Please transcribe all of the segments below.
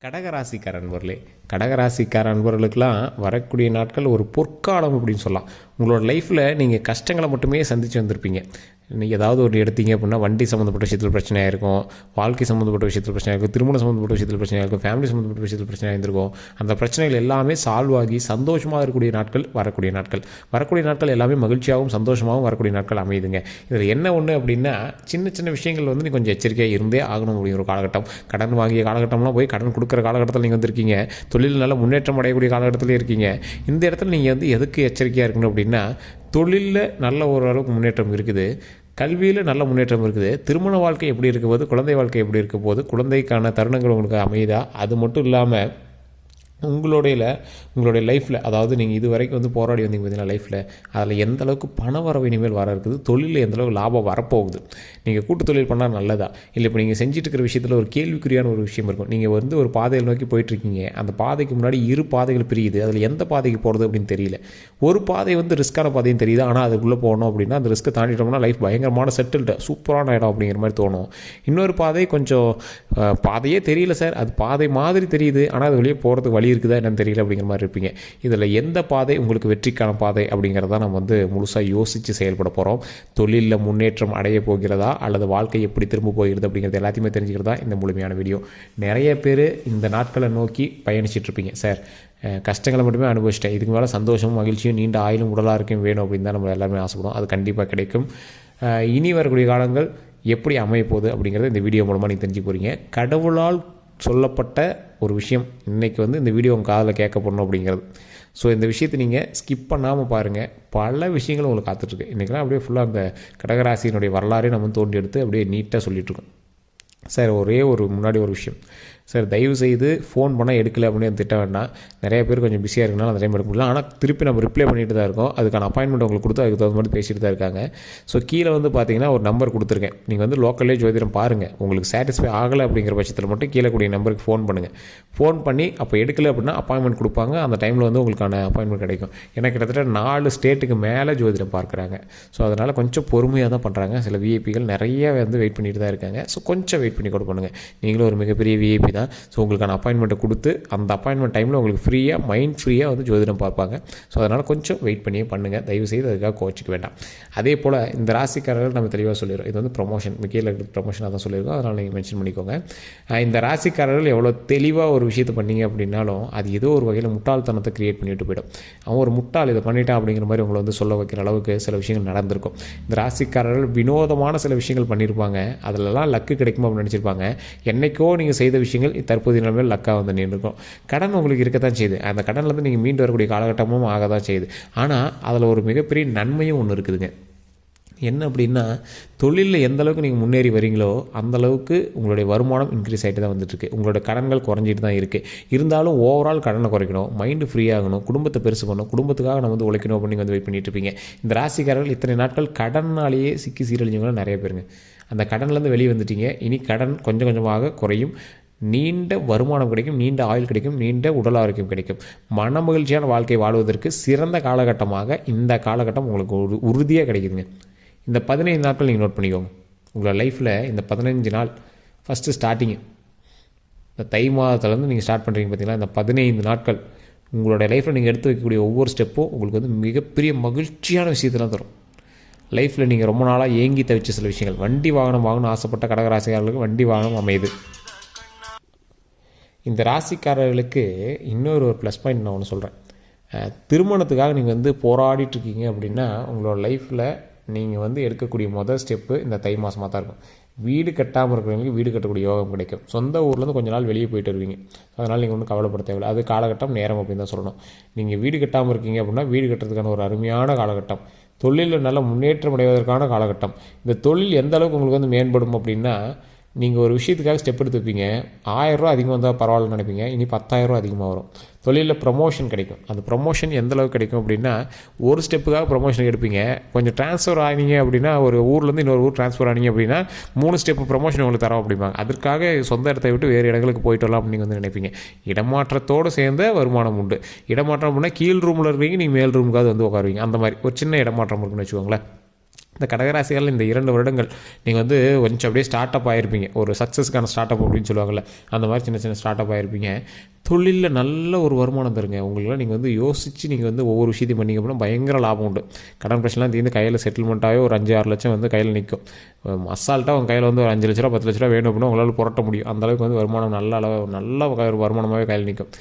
கடகராசிக்கார அன்பர்களே, கடகராசிக்கார அன்பர்களுக்கெல்லாம் வரக்கூடிய நாட்கள் ஒரு பொற்காலம் அப்படின்னு சொல்லலாம். உங்களோட லைஃப்பில் நீங்கள் கஷ்டங்களை மட்டுமே சந்தித்து வந்திருப்பீங்க. நீங்கள் ஏதாவது ஒரு எடுத்தீங்க அப்படின்னா வண்டி சம்மந்தப்பட்ட விஷயத்தில் பிரச்சனையாக இருக்கும், வாழ்க்கை சம்மந்தப்பட்ட விஷயத்தில் பிரச்சனையாக இருக்கும், திருமணம் சம்மந்தப்பட்ட விஷயத்தில் பிரச்சனையாக இருக்கும், ஃபேமிலி சம்மந்தப்பட்ட விஷயத்தில் பிரச்சனையாக இருந்திருக்கும். அந்த பிரச்சனைகள் எல்லாமே சால்வ் ஆகி சந்தோஷமாக இருக்கக்கூடிய நாட்கள் வரக்கூடிய நாட்கள் எல்லாமே மகிழ்ச்சியாகவும் சந்தோஷமாகவும் வரக்கூடிய நாட்கள் அமையுதுங்க. இதில் என்ன ஒன்று அப்படின்னா, சின்ன சின்ன விஷயங்கள் வந்து நீ கொஞ்சம் எச்சரிக்கையாக இருந்தே ஆகணும் அப்படிங்கிற ஒரு காலகட்டம். கடன் வாங்கிய காலகட்டம்லாம் போய் கடன் கொடுக்குற காலகட்டத்தில் நீங்கள் வந்திருக்கீங்க. தொழில் நல்ல முன்னேற்றம் அடையக்கூடிய காலகட்டத்திலே இருக்கீங்க. இந்த இடத்துல நீங்கள் வந்து எதுக்கு எச்சரிக்கையாக இருக்கணும் அப்படின்னா, தொழிலில் நல்ல ஓரளவுக்கு முன்னேற்றம் இருக்குது, கல்வியில் நல்ல முன்னேற்றம் இருக்குது, திருமண வாழ்க்கை எப்படி இருக்க போது, குழந்தை வாழ்க்கை எப்படி இருக்க போது, குழந்தைக்கான தருணங்கள் உங்களுக்கு அமையுதா, அது மட்டும் இல்லாமல் உங்களுடைய லைஃப்பில், அதாவது நீங்கள் இது வரைக்கும் வந்து போராடி வந்தீங்க பார்த்தீங்கன்னா லைஃப்பில், அதில் எந்த அளவுக்கு பண வரவு இனிமேல் வர இருக்குது, தொழிலில் எந்த அளவுக்கு லாபம் வரப்போகுது, நீங்கள் கூட்டு தொழில் பண்ணால் நல்லதா இல்லை இப்போ நீங்கள் செஞ்சுட்டு இருக்கிற விஷயத்தில் ஒரு கேள்விக்குறியான ஒரு விஷயம் இருக்கும். நீங்கள் வந்து ஒரு பாதையை நோக்கி போயிட்டுருக்கீங்க, அந்த பாதைக்கு முன்னாடி இரு பாதைகள் பிரியுது, அதில் எந்த பாதைக்கு போகிறது அப்படின்னு தெரியல. ஒரு பாதை வந்து ரிஸ்க்கான பாதையும் தெரியுது, ஆனால் அதுக்குள்ளே போகணும் அப்படின்னா அந்த ரிஸ்க்கை தாண்டிட்டோம்னா லைஃப் பயங்கரமான செட்டில்டு சூப்பரான இடம் அப்படிங்கிற மாதிரி தோணும். இன்னொரு பாதை கொஞ்சம் பாதையே தெரியல சார், அது பாதை மாதிரி தெரியுது, ஆனால் அது வெளியே போகிறதுக்கு வழி இருக்குதா என்னன்னு தெரியல அப்படிங்கிற மாதிரி இருப்பீங்க. இதில் எந்த பாதை உங்களுக்கு வெற்றிக்கான பாதை அப்படிங்கிறத நம்ம வந்து முழுசாக யோசித்து செயல்பட போகிறோம். தொழிலில் முன்னேற்றம் அடைய போகிறதா அல்லது வாழ்க்கை எப்படி திரும்ப போகிறது அப்படிங்கிறது எல்லாத்தையுமே தெரிஞ்சுக்கிறதா இந்த முழுமையான வீடியோ. நிறைய பேர் இந்த நாட்களை நோக்கி பயணிச்சிட்ருப்பீங்க. சார் கஷ்டங்களை மட்டுமே அனுபவிச்சிட்டேன், இதுக்கு மேலே சந்தோஷமும் மகிழ்ச்சியும் நீண்ட ஆயுளும் உடலாக இருக்கும் வேணும் அப்படின்னு தான் நம்ம எல்லாருமே ஆசைப்படுவோம். அது கண்டிப்பாக கிடைக்கும். இனி வரக்கூடிய காலங்கள் எப்படி அமையப்போகுது அப்படிங்கிறத இந்த வீடியோ மூலமாக நீங்கள் தெரிஞ்சு போகிறீங்க. கடவுளால் சொல்லப்பட்ட ஒரு விஷயம் இன்றைக்கி வந்து இந்த வீடியோ உங்கள் காதில் கேட்க போடணும் அப்படிங்கிறது. ஸோ இந்த விஷயத்தை நீங்கள் ஸ்கிப் பண்ணாமல் பாருங்கள். பல விஷயங்கள் உங்களுக்கு காத்துட்ருக்கு. இன்றைக்கெலாம் அப்படியே ஃபுல்லாக அந்த கடகராசியினுடைய வரலாறே நம்ம தோண்டி எடுத்து அப்படியே நீட்டாக சொல்லிகிட்ருக்கோம். சார் ஒரே ஒரு முன்னாடி ஒரு விஷயம் சார், தயவு செய்து ஃபோன் பண்ணால் எடுக்கலை அப்படின்னு திட்ட வேண்டாம். நிறைய பேர் கொஞ்சம் பிஸியாக இருக்கனால அந்த டைம் எடுக்க முடியல, ஆனால் திருப்பி நம்ம ரிப்ளை பண்ணிட்டு தான் இருக்கோம். அதுக்கான அப்பாயின்மெண்ட் உங்களுக்கு கொடுத்து அதுக்கு தகுந்த மாதிரி பேசிட்டு தான் இருக்காங்க. ஸோ கீழே வந்து பார்த்தீங்கன்னா ஒரு நம்பர் கொடுத்துருக்கேன். நீங்கள் வந்து லோக்கல்லே ஜோதிடம் பாருங்கள். உங்களுக்கு சாட்டிஸ்ஃபை ஆகலை அப்படிங்கிற பட்சத்தில் மட்டும் கீழே கூடிய நம்பருக்கு ஃபோன் பண்ணுங்கள். ஃபோன் பண்ணி அப்போ எடுக்கலை அப்படின்னா அப்பாயின்மெண்ட் கொடுப்பாங்க. அந்த டைமில் வந்து உங்களுக்கான அப்பாயின்மெண்ட் கிடைக்கும். ஏன்னா கிட்டத்தட்ட 4 ஸ்டேட்டுக்கு மேலே ஜோதிடம் பார்க்குறாங்க. ஸோ அதனால் கொஞ்சம் பொறுமையாக தான் பண்ணுறாங்க. சில விஐபிகள் நிறைய வந்து வெயிட் பண்ணிட்டு தான் இருக்காங்க. ஸோ கொஞ்சம் வெயிட் பண்ணி கூட பண்ணுங்கள். நீங்களும் ஒரு மிகப்பெரிய விஐபி தான். ஸோ உங்களுக்கான அப்பாயின்மெண்ட்டை கொடுத்து அந்த அப்பாயின்மெண்ட் டைமில் உங்களுக்கு ஃப்ரீயாக மைண்ட் ஃப்ரீயாக வந்து ஜோதிடம் பார்ப்பாங்க. ஸோ அதனால் கொஞ்சம் வெயிட் பண்ணியே பண்ணுங்கள். தயவுசெய்து அதுக்காக கோச்சிக்க வேண்டாம். அதே போல் இந்த ராசிக்காரர்கள் நம்ம தெளிவாக சொல்லிடுறோம். இது வந்து ப்ரொமோஷன், மிக்கையில் இருக்கிற ப்ரொமோஷனாக தான் சொல்லியிருக்கோம். அதனால் நீங்கள் மென்ஷன் பண்ணிக்கோங்க. இந்த ராசிக்காரர்கள் எவ்வளோ தெளிவாக ஒரு விஷயத்தை பண்ணீங்க அப்படின்னாலும் அது ஏதோ ஒரு வகையில் முட்டாள்தனத்தை க்ரியேட் பண்ணிவிட்டு போயிடும். அவன் ஒரு முட்டாள் இதை பண்ணிட்டான் அப்படிங்கிற மாதிரி உங்களை வந்து சொல்ல வைக்கிற அளவுக்கு சில விஷயங்கள் நடந்திருக்கும். இந்த ராசிக்காரர்கள் வினோதமான சில விஷயங்கள் பண்ணியிருப்பாங்க. அதிலெல்லாம் லக்கு கிடைக்குமா அப்படின்னு நினச்சிருப்பாங்க. என்றைக்கோ நீங்கள் செய்த விஷயங்கள் தற்போதைய நிலைமையில் லக்காக வந்து நின்றுருக்கும். கடன் உங்களுக்கு இருக்கத்தான் செய்யுது. அந்த கடன்லேருந்து நீங்கள் மீண்டு வரக்கூடிய காலகட்டமும் ஆக தான் செய்யுது. ஆனால் அதில் ஒரு மிகப்பெரிய நன்மையும் ஒன்று இருக்குதுங்க. என்ன அப்படின்னா, தொழிலில் எந்த அளவுக்கு நீங்கள் முன்னேறி வரீங்களோ அந்தளவுக்கு உங்களுடைய வருமானம் இன்க்ரீஸ் ஆகிட்டு தான் வந்துட்டுருக்கு. உங்களோட கடன்கள் குறைஞ்சிட்டு தான் இருக்குது. இருந்தாலும் ஓவரால் கடனை குறைக்கணும், மைண்டு ஃப்ரீ ஆகணும், குடும்பத்தை பெருசு பண்ணணும், குடும்பத்துக்காக நம்ம வந்து உழைக்கணும் அப்படின்னு வந்து வெயிட் பண்ணிட்டு இருப்பீங்க. இந்த ராசிக்காரர்கள் இத்தனை நாட்கள் கடனாலேயே சிக்கி சீரழிஞ்சவங்களும் நிறைய பேருங்க. அந்த கடன்லேருந்து வெளியே வந்துட்டீங்க. இனி கடன் கொஞ்சம் கொஞ்சமாக குறையும். நீண்ட வருமானம் கிடைக்கும், நீண்ட ஆயுள் கிடைக்கும், நீண்ட உடல் ஆரோக்கியம் கிடைக்கும். மன மகிழ்ச்சியான வாழ்க்கை வாழ்வதற்கு சிறந்த காலகட்டமாக இந்த காலகட்டம் உங்களுக்கு உறுதியாக கிடைக்குதுங்க. இந்த 15 நாட்கள் நீங்கள் நோட் பண்ணிக்கோங்க. உங்களோட லைஃப்பில் இந்த 15 நாள் ஃபஸ்ட்டு ஸ்டார்டிங்கு, இந்த தை மாதத்துலேருந்து நீங்கள் ஸ்டார்ட் பண்ணுறீங்க பார்த்தீங்களா, இந்த 15 நாட்கள் உங்களோட லைஃப்பில் நீங்கள் எடுத்து வைக்கக்கூடிய ஒவ்வொரு ஸ்டெப்பும் உங்களுக்கு வந்து மிகப்பெரிய மகிழ்ச்சியான விஷயத்தெல்லாம் தரும். லைஃப்பில் நீங்கள் ரொம்ப நாளாக ஏங்கி தவிச்ச சில விஷயங்கள், வண்டி வாங்கணும் ஆசைப்பட்ட கடகராசிக்காரர்களுக்கு வண்டி வாகனம் அமையுது. இந்த ராசிக்காரர்களுக்கு இன்னொரு ப்ளஸ் பாயிண்ட் நான் ஒன்று சொல்கிறேன். திருமணத்துக்காக நீங்கள் வந்து போராடிட்டுருக்கீங்க அப்படின்னா உங்களோட லைஃப்பில் நீங்கள் வந்து எடுக்கக்கூடிய முதல் ஸ்டெப்பு இந்த தை மாதமாக தான் இருக்கும். வீடு கட்டாமல் இருக்கிறவங்களுக்கு வீடு கட்டக்கூடிய யோகம் கிடைக்கும். சொந்த ஊர்லேருந்து கொஞ்ச நாள் வெளியே போயிட்டு வருவீங்க. அதனால் நீங்கள் ஒன்றும் கவலைப்பட தேவையில்லை. அது காலகட்டம் நேரம் அப்படின்னு தான் சொல்லணும். நீங்கள் வீடு கட்டாமல் இருக்கீங்க அப்படின்னா வீடு கட்டுறதுக்கான ஒரு அருமையான காலகட்டம். தொழிலில் நல்ல முன்னேற்றம் அடைவதற்கான காலகட்டம். இந்த தொழில் எந்த அளவுக்கு உங்களுக்கு வந்து மேம்படும் அப்படின்னா, நீங்கள் ஒரு விஷயத்துக்காக ஸ்டெப் எடுத்து வைப்பீங்க, 1000 ரூபா அதிகமாக வந்தால் பரவாயில்லன்னு நினைப்பீங்க, இனி 10,000 ரூபா அதிகமாக வரும். தொழிலில் ப்ரொமோஷன் கிடைக்கும். அந்த ப்ரொமோஷன் எந்த அளவுக்கு கிடைக்கும் அப்படின்னா, ஒரு ஸ்டெப்புக்காக ப்ரொமோஷன் எடுப்பீங்க, கொஞ்சம் ட்ரான்ஸ்ஃபர் ஆனீங்க அப்படின்னா, ஒரு ஊர்லேருந்து இன்னொரு ஊர் ட்ரான்ஸ்ஃபர் ஆனீங்க அப்படின்னா 3 ஸ்டெப்பு ப்ரொமோஷன் உங்களுக்கு தரோம் அப்படிம்பாங்க. அதற்காக சொந்த இடத்தை விட்டு வேறு இடங்களுக்கு போயிட்டு வரலாம் அப்படின்னு வந்து நினைப்பீங்க. இடமாற்றத்தோடு சேர்ந்த வருமானம் உண்டு. இடமாற்றம் அப்படின்னா கீழ் ரூமில் இருக்கிறீங்க, நீங்கள் மேல் ரூமுக்காவது வந்து உட்காருவீங்க. அந்த மாதிரி ஒரு சின்ன இடமாற்றம் இருக்குன்னு வச்சுக்கோங்களேன். இந்த கடகராசிகளில் இந்த 2 வருடங்கள் நீங்கள் வந்து கொஞ்சம் அப்படியே ஸ்டார்ட் அப் ஆகிருப்பீங்க. ஒரு சக்ஸஸ்க்கான ஸ்டார்ட் அப் அப்படின்னு சொல்லுவாங்கள்ல, அந்த மாதிரி சின்ன சின்ன ஸ்டார்ட் அப் ஆகிருப்பீங்க. தொழிலில் நல்ல ஒரு வருமானம் தருங்க. உங்களுக்குலாம் நீங்கள் வந்து யோசித்து நீங்கள் வந்து ஒவ்வொரு விஷயத்தையும் பண்ணிங்க அப்படின்னா பயங்கர லாபம் உண்டு. கடன் பிரச்சனைலாம் தீர்ந்து கையில் செட்டில்மெண்ட்டாகவே ஒரு 5-6 லட்சம் வந்து கையில் நிற்கும். அசால்ட்டாக உங்கள் கையில் வந்து ஒரு 5 லட்ச ரூபா 10 லட்ச ரூபா வேணும் அப்படின்னா உங்களால் புரட்ட முடியும். அந்தளவுக்கு வந்து வருமானம் நல்ல ஒரு வருமானமாகவே கையில் நிற்கும்.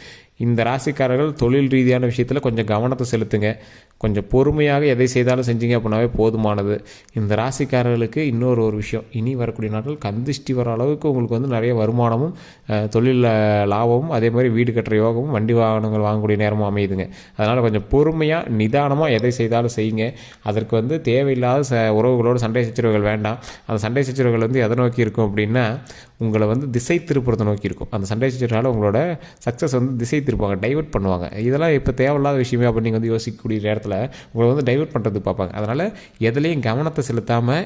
இந்த ராசிக்காரர்கள் தொழில் ரீதியான விஷயத்தில் கொஞ்சம் கவனத்தை செலுத்துங்க. கொஞ்சம் பொறுமையாக எதை செய்தாலும் செஞ்சீங்க அப்படின்னாவே போதுமானது. இந்த ராசிக்காரர்களுக்கு இன்னொரு விஷயம், இனி வரக்கூடிய நாட்கள் கந்திஷ்டி வர அளவுக்கு உங்களுக்கு வந்து நிறைய வருமானமும் தொழிலில் லாபமும் அதே மாதிரி வீடு கட்டுற யோகமும் வண்டி வாகனங்கள் வாங்கக்கூடிய நேரமும் அமையுதுங்க. அதனால் கொஞ்சம் பொறுமையாக நிதானமாக எதை செய்தாலும் செய்யுங்க. அதற்கு வந்து தேவையில்லாத உறவுகளோடு சண்டை சச்சரவுகள் வேண்டாம். அந்த சண்டை சச்சரவுகள் வந்து எதை நோக்கி இருக்கும் அப்படின்னா உங்களை வந்து திசை திருப்புறத்தை நோக்கி இருக்கும். அந்த சண்டை சச்சரவுனால உங்களோட சக்ஸஸ் வந்து திசை திருப்பாங்க, டைவர்ட் பண்ணுவாங்க. இதெல்லாம் இப்போ தேவையில்லாத விஷயமே அப்படின்னு நீங்கள் வந்து யோசிக்கக்கூடிய நேரத்தில் உங்களை வந்து டைவர்ட் பண்ணுறதுக்கு பார்ப்பாங்க. அதனால் எதுலேயும் கவனத்தை செலுத்தாமல்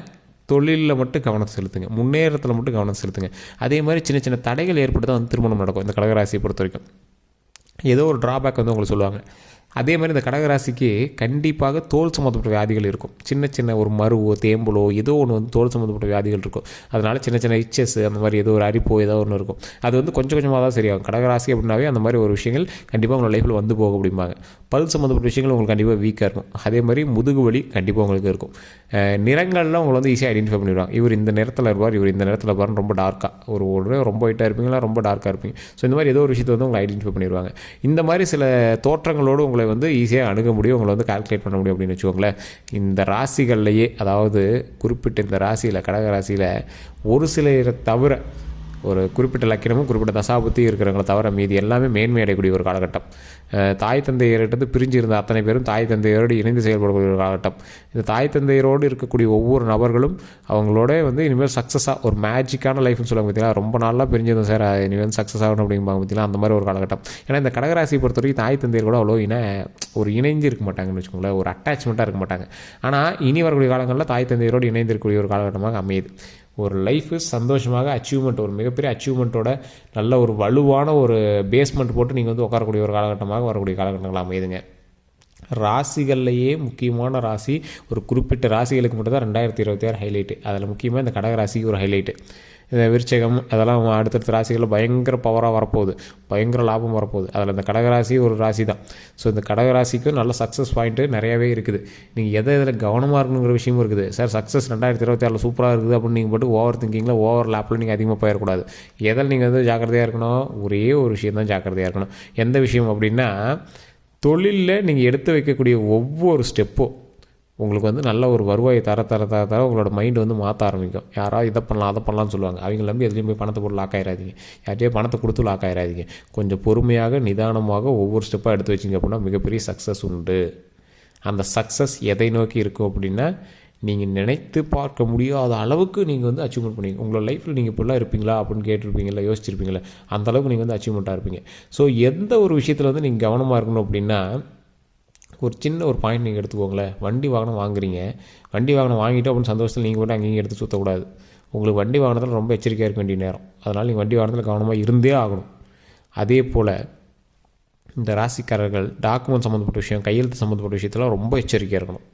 தொழிலில் மட்டும் கவனத்தை செலுத்துங்க, முன்னேறத்தில் மட்டும் கவனம் செலுத்துங்க. அதே மாதிரி சின்ன சின்ன தடைகள் ஏற்பட்டு தான் வந்து திருமணம் நடக்கும். இந்த கடகராசியை பொறுத்த வரைக்கும் ஏதோ ஒரு ட்ராபேக் வந்து உங்களுக்கு சொல்லுவாங்க. அதே மாதிரி இந்த கடகராசிக்கு கண்டிப்பாக தோல் சம்மந்தப்பட்ட வியாதிகள் இருக்கும். சின்ன சின்ன ஒரு மருவோ தேம்பலோ ஏதோ ஒன்று வந்து தோல் சம்மந்தப்பட்ட வியாதிகள் இருக்கும். அதனால் சின்ன சின்ன இச்சஸ் அந்த மாதிரி ஏதோ ஒரு அரிப்போ ஏதோ ஒன்று இருக்கும். அது வந்து கொஞ்சம் கொஞ்சமாக தான் சரியாகும். கடகராசி அப்படின்னாவே அந்த மாதிரி ஒரு விஷயங்கள் கண்டிப்பாக உங்கள் லைஃப்பில் வந்து போக அப்படிம்பாங்க. பல் சம்மந்தப்பட்ட விஷயங்கள் உங்களுக்கு கண்டிப்பாக வீக்காக இருக்கும். அதே மாதிரி முதுகு வலி கண்டிப்பாக உங்களுக்கு இருக்கும். நிறங்கள்லாம் உங்களை வந்து ஈஸியாக ஐடென்டிஃபை பண்ணிடுவாங்க. இவர் இந்த நேரத்தில் இருப்பார், இவர் இந்த நேரத்தில் இருப்பார்னு ரொம்ப டார்க்காக ஒரு ரொம்ப ஒயிட்டாக இருப்பீங்களா, ரொம்ப டார்க்காக இருப்பீங்க. ஸோ இந்த மாதிரி ஏதோ ஒரு விஷயத்தை வந்து உங்களை ஐடென்டிஃபை பண்ணிடுவாங்க. இந்த மாதிரி சில தோற்றங்களோடு உங்களை வந்து ஈஸியாக அணுக முடியும், உங்களை வந்து கால்குலேட் பண்ண முடியும் அப்படின்னு வச்சுக்கோங்களேன். இந்த ராசிகள்லையே, அதாவது குறிப்பிட்ட இந்த ராசியில் கடக ராசியில் ஒரு சிலரை தவிர, ஒரு குறிப்பிட்ட லக்கினமும் குறிப்பிட்ட தசாபுத்தியும் இருக்கிறவங்களை தவிர மீதி எல்லாமே மேன்மை அடையக்கூடிய ஒரு காலகட்டம். தாய் தந்தையர்கிட்ட பிரிஞ்சு இருந்த அத்தனை பேரும் தாய் தந்தையரோடு இணைந்து செயல்படக்கூடிய ஒரு காலகட்டம். இந்த தாய் தந்தையரோடு இருக்கக்கூடிய ஒவ்வொரு நபர்களும் அவங்களோட வந்து இனிமேல் சக்ஸஸாக ஒரு மேஜிக்கான லைஃப்னு சொல்லுவாங்க பார்த்தீங்களா. ரொம்ப நாளாக பிரிஞ்சிருந்தோம் சார், இனிமேல் சக்ஸஸ் ஆகணும் அப்படிம்பாங்க பார்த்தீங்களா. அந்த மாதிரி ஒரு காலகட்டம். ஏன்னா இந்த கடகராசியை பொறுத்த வரைக்கும் தாய் தந்தையர் கூட அவ்வளோ ஒரு இணைஞ்சு இருக்க மாட்டாங்கன்னு வச்சுக்கோங்களேன், ஒரு அட்டாச்மெண்ட்டாக இருக்க மாட்டாங்க. ஆனால் இனி வரக்கூடிய காலங்களில் தாய் தந்தையரோடு இணைந்து இருக்கக்கூடிய ஒரு காலகட்டமாக அமையுது. ஒரு லைஃபு சந்தோஷமாக அச்சீவ்மெண்ட், ஒரு மிகப்பெரிய அச்சீவ்மெண்ட்டோட நல்ல ஒரு வலுவான ஒரு பேஸ்மெண்ட் போட்டு நீங்கள் வந்து உட்காரக்கூடிய ஒரு காலகட்டமாக வரக்கூடிய காலகட்டங்கள் அமையுதுங்க. ராசிகள்லையே முக்கியமான ராசி ஒரு குறிப்பிட்ட ராசிகளுக்கு மட்டும் தான் 2026 ஹைலைட்டு. அதில் முக்கியமாக இந்த கடக ராசிக்கு ஒரு ஹைலைட்டு. இந்த விருச்சகம் அதெல்லாம் அடுத்தடுத்த ராசிகளில் பயங்கர பவராக வரப்போகுது, பயங்கர லாபம் வரப்போகுது. அதில் இந்த கடகராசி ஒரு ராசி தான். ஸோ இந்த கடகராசிக்கும் நல்ல சக்ஸஸ் பாயிண்ட்டு நிறையாவே இருக்குது. நீங்கள் இதில் கவனமாக இருக்கணுங்கிற விஷயமும் இருக்குது. சார் சக்ஸஸ் 2026 சூப்பராக இருக்குது அப்படின்னு நீங்கள் மட்டும் ஓவர் திங்கிங்கில் ஓவர் லேப்பில் நீங்கள் அதிகமாக போயிடக்கூடாது. எதில் நீங்கள் வந்து ஜாக்கிரதையாக இருக்கணும், ஒரே ஒரு விஷயம் தான் ஜாக்கிரதையாக இருக்கணும். எந்த விஷயம் அப்படின்னா, தொழிலில் நீங்கள் எடுத்து வைக்கக்கூடிய ஒவ்வொரு ஸ்டெப்பும் உங்களுக்கு வந்து நல்ல ஒரு வருவாயை தர உங்களோட மைண்டு வந்து மாற்ற ஆரம்பிக்கும். யாராவது இதை பண்ணலாம் அதை பண்ணலாம்னு சொல்லுவாங்க. அவங்க நம்பி எதுலேயும் போய் பணத்தை போட்டு லாக் ஆகிடாதீங்க, யார்ட்டையே பணத்தை கொடுத்து லாக் ஆகிடாதீங்க. கொஞ்சம் பொறுமையாக நிதானமாக ஒவ்வொரு ஸ்டெப்பாக எடுத்து வச்சிங்க அப்படின்னா மிகப்பெரிய சக்ஸஸ் உண்டு. அந்த சக்ஸஸ் எதை நோக்கி இருக்கும் அப்படின்னா, நீங்கள் நினைத்து பார்க்க முடியாத அளவுக்கு நீங்கள் வந்து அச்சீவ்மெண்ட் பண்ணிங்க. உங்களோட லைஃப்பில் நீங்கள் இப்படிலாம் இருப்பீங்களா அப்படின்னு கேட்டிருப்பீங்களா, யோசிச்சிருப்பீங்களா, அந்தளவுக்கு நீங்கள் வந்து அச்சீவ்மெண்ட்டாக இருப்பீங்க. ஸோ எந்த ஒரு விஷயத்தில் வந்து நீங்கள் கவனமாக இருக்கணும் அப்படின்னா, ஒரு சின்ன ஒரு பாயிண்ட் நீங்கள் எடுத்துக்கோங்களேன். வண்டி வாகனம் வாங்குறீங்க, வண்டி வாகனம் வாங்கிட்டு அப்படின்னு சந்தோஷத்தில் நீங்கள் மட்டும் அங்கேயும் எடுத்து சுற்றக்கூடாது. உங்களுக்கு வண்டி வாகனத்தில் ரொம்ப எச்சரிக்கையாக இருக்க வேண்டிய நேரம். அதனால் நீங்கள் வண்டி வாகனத்தில் கவனமாக இருந்தே ஆகணும். அதே போல் இந்த ராசிக்காரர்கள் டாக்குமெண்ட் சம்மந்தப்பட்ட விஷயம், கையெழுத்து சம்மந்தப்பட்ட விஷயத்தில் ரொம்ப எச்சரிக்கையாக இருக்கணும்.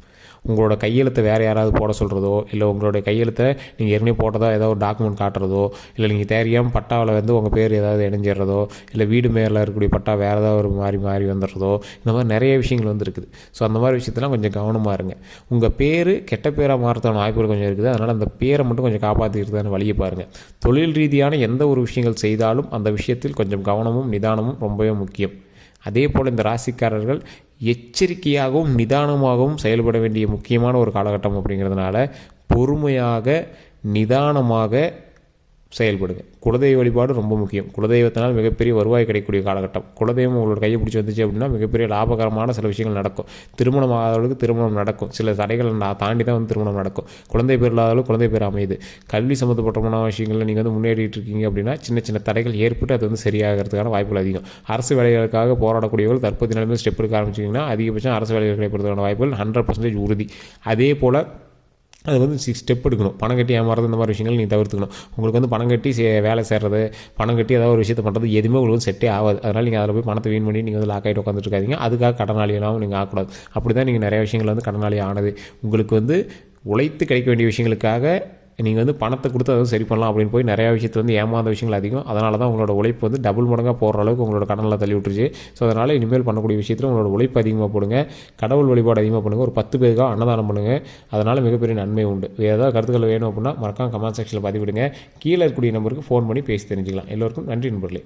உங்களோட கையெழுத்தை வேறு யாராவது போட சொல்கிறதோ, இல்லை உங்களுடைய கையெழுத்தை நீங்கள் ஏற்கனவே போட்டதோ ஏதோ ஒரு டாக்குமெண்ட் காட்டுறதோ, இல்லை நீங்கள் தெரியாமல் பட்டாவில் வந்து உங்கள் பேர் ஏதாவது இணைஞ்சிடுறதோ, இல்லை வீடு மேலே இருக்கக்கூடிய பட்டா வேறு ஏதாவது ஒரு மாறி வந்துடுறதோ, இந்த மாதிரி நிறைய விஷயங்கள் வந்து இருக்குது. ஸோ அந்த மாதிரி விஷயத்தெல்லாம் கொஞ்சம் கவனமாக இருங்க. உங்கள் பேர் கெட்ட பேராக மாறத்தான வாய்ப்புகள் கொஞ்சம் இருக்குது. அதனால் அந்த பேரை மட்டும் கொஞ்சம் காப்பாற்றிக்கிறதான வழியை பாருங்கள். தொழில் ரீதியான எந்த ஒரு விஷயங்கள் செய்தாலும் அந்த விஷயத்தில் கொஞ்சம் கவனமும் நிதானமும் ரொம்பவே முக்கியம். அதே போல் இந்த ராசிக்காரர்கள் எச்சரிக்கையாகவும் நிதானமாகவும் செயல்பட வேண்டிய முக்கியமான ஒரு காலகட்டம் அப்படிங்கிறதுனால பொறுமையாக நிதானமாக செயல்படுங்க. குலதெய்வ வழிபாடு ரொம்ப முக்கியம். குலதெய்வத்தினால் மிகப்பெரிய வருவாய் கிடைக்கக்கூடிய காலகட்டம். குலதெய்வம் உங்களோட கையை பிடிச்சி வந்துச்சு அப்படின்னா மிகப்பெரிய லாபகரமான சில விஷயங்கள் நடக்கும். திருமணம் ஆகாதவர்களுக்கு திருமணம் நடக்கும். சில தடைகளை தாண்டி தான் வந்து திருமணம் நடக்கும். குழந்தை பேர் இல்லாதவர்களுக்கு குழந்தை பேர் அமையுது. கல்வி சம்மந்தப்பட்டமான விஷயங்களில் நீங்கள் வந்து முன்னேறிட்டு இருக்கீங்க அப்படின்னா சின்ன சின்ன தடைகள் ஏற்பட்டு அது வந்து சரியாகிறதுக்கான வாய்ப்புகள் அதிகம். அரசு வேலைகளுக்காக போராடக்கூடியவர்கள் தற்போதைய நிலைமையில் ஸ்டெப் எடுக்க ஆரம்பிச்சிங்கன்னா அதிகபட்சம் அரசு வேலைகள் கிடைப்பதற்கான வாய்ப்புகள் 100% உறுதி. அதே போல் அது வந்து ஸ்டெப் எடுக்கணும். பணம் கட்டி ஏமாறது இந்த மாதிரி விஷயங்கள் நீங்கள் தவிர்த்துக்கணும். உங்களுக்கு வந்து பணம் கட்டி வேலை செய்கிறது, பணம் கட்டி ஏதாவது ஒரு விஷயத்தை பண்ணுறது எதுவுமே உங்களுக்கு வந்து செட்டே ஆகாது. அதனால் நீங்கள் அதில் போய் பணத்தை வீண் பண்ணி நீங்கள் வந்து லாக் ஆகிட்டு உட்காந்துட்டு இருக்காதீங்க. அதுக்காக கடனாளியெல்லாம் நீங்கள் ஆகக்கூடாது. அப்படி தான் நீங்கள் நிறைய விஷயங்கள் வந்து கடனாளி ஆனது. உங்களுக்கு வந்து உழைத்து கிடைக்க வேண்டிய விஷயங்களுக்காக நீங்கள் வந்து பணத்தை கொடுத்து அதை சரி பண்ணலாம் அப்படின்னு போய் நிறையா விஷயத்தில் வந்து ஏமாந்த விஷயங்கள் அதிகம். அதனால தான் உங்களோட உழைப்பு வந்து டபுள் மடங்காக போடுற அளவுக்கு உங்களோட கடனில் தள்ளி விட்டுருச்சு. ஸோ அதனால் இனிமேல் பண்ணக்கூடிய விஷயத்தில் உங்களோட உழைப்பு அதிகமாக போடுங்க, கடவுள் வழிபாடு அதிகமாக பண்ணுங்கள், ஒரு 10 பேருக்காக அன்னதானம் பண்ணுங்கள். அதனால் மிகப்பெரிய நன்மை உண்டு. ஏதாவது கருத்துக்கள் வேணும் அப்படின்னா மறக்காம கமெண்ட் செக்ஷனில் பதிவிடுங்க. கீழே இருக்கக்கூடிய நம்பருக்கு ஃபோன் பண்ணி பேசி தெரிஞ்சுக்கலாம். எல்லோருக்கும் நன்றி நண்பர்களே.